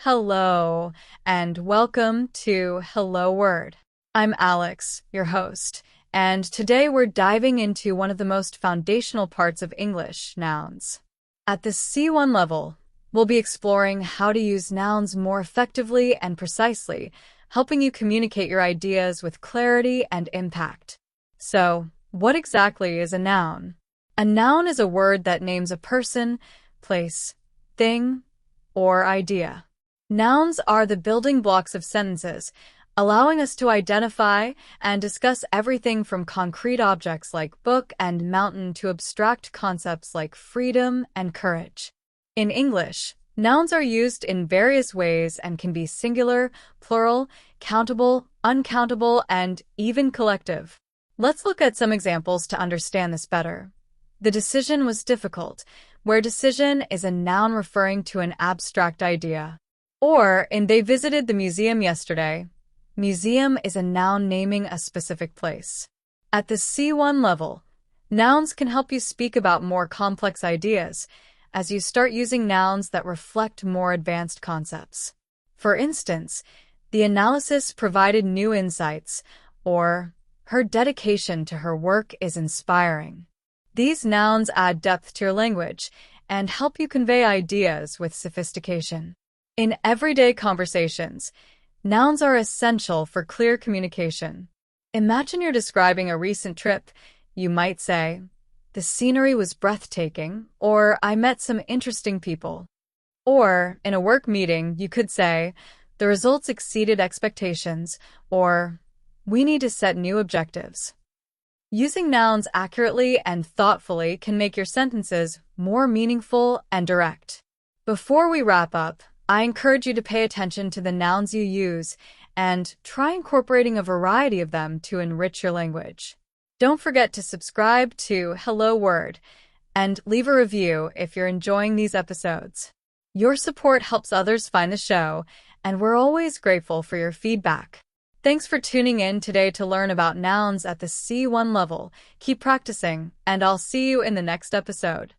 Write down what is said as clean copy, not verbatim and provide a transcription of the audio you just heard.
Hello, and welcome to Hello Word. I'm Alex, your host, and today we're diving into one of the most foundational parts of English, nouns. At the C1 level, we'll be exploring how to use nouns more effectively and precisely, helping you communicate your ideas with clarity and impact. So, what exactly is a noun? A noun is a word that names a person, place, thing, or idea. Nouns are the building blocks of sentences, allowing us to identify and discuss everything from concrete objects like book and mountain to abstract concepts like freedom and courage. In English, nouns are used in various ways and can be singular, plural, countable, uncountable, and even collective. Let's look at some examples to understand this better. The decision was difficult, where decision is a noun referring to an abstract idea. Or in they visited the museum yesterday, museum is a noun naming a specific place. At the C1 level, nouns can help you speak about more complex ideas as you start using nouns that reflect more advanced concepts. For instance, the analysis provided new insights, or her dedication to her work is inspiring. These nouns add depth to your language and help you convey ideas with sophistication. In everyday conversations, nouns are essential for clear communication. Imagine you're describing a recent trip. You might say, "The scenery was breathtaking," or "I met some interesting people." Or, in a work meeting, you could say, "The results exceeded expectations," or "We need to set new objectives." Using nouns accurately and thoughtfully can make your sentences more meaningful and direct. Before we wrap up, I encourage you to pay attention to the nouns you use and try incorporating a variety of them to enrich your language. Don't forget to subscribe to Hello Word and leave a review if you're enjoying these episodes. Your support helps others find the show, and we're always grateful for your feedback. Thanks for tuning in today to learn about nouns at the C1 level. Keep practicing, and I'll see you in the next episode.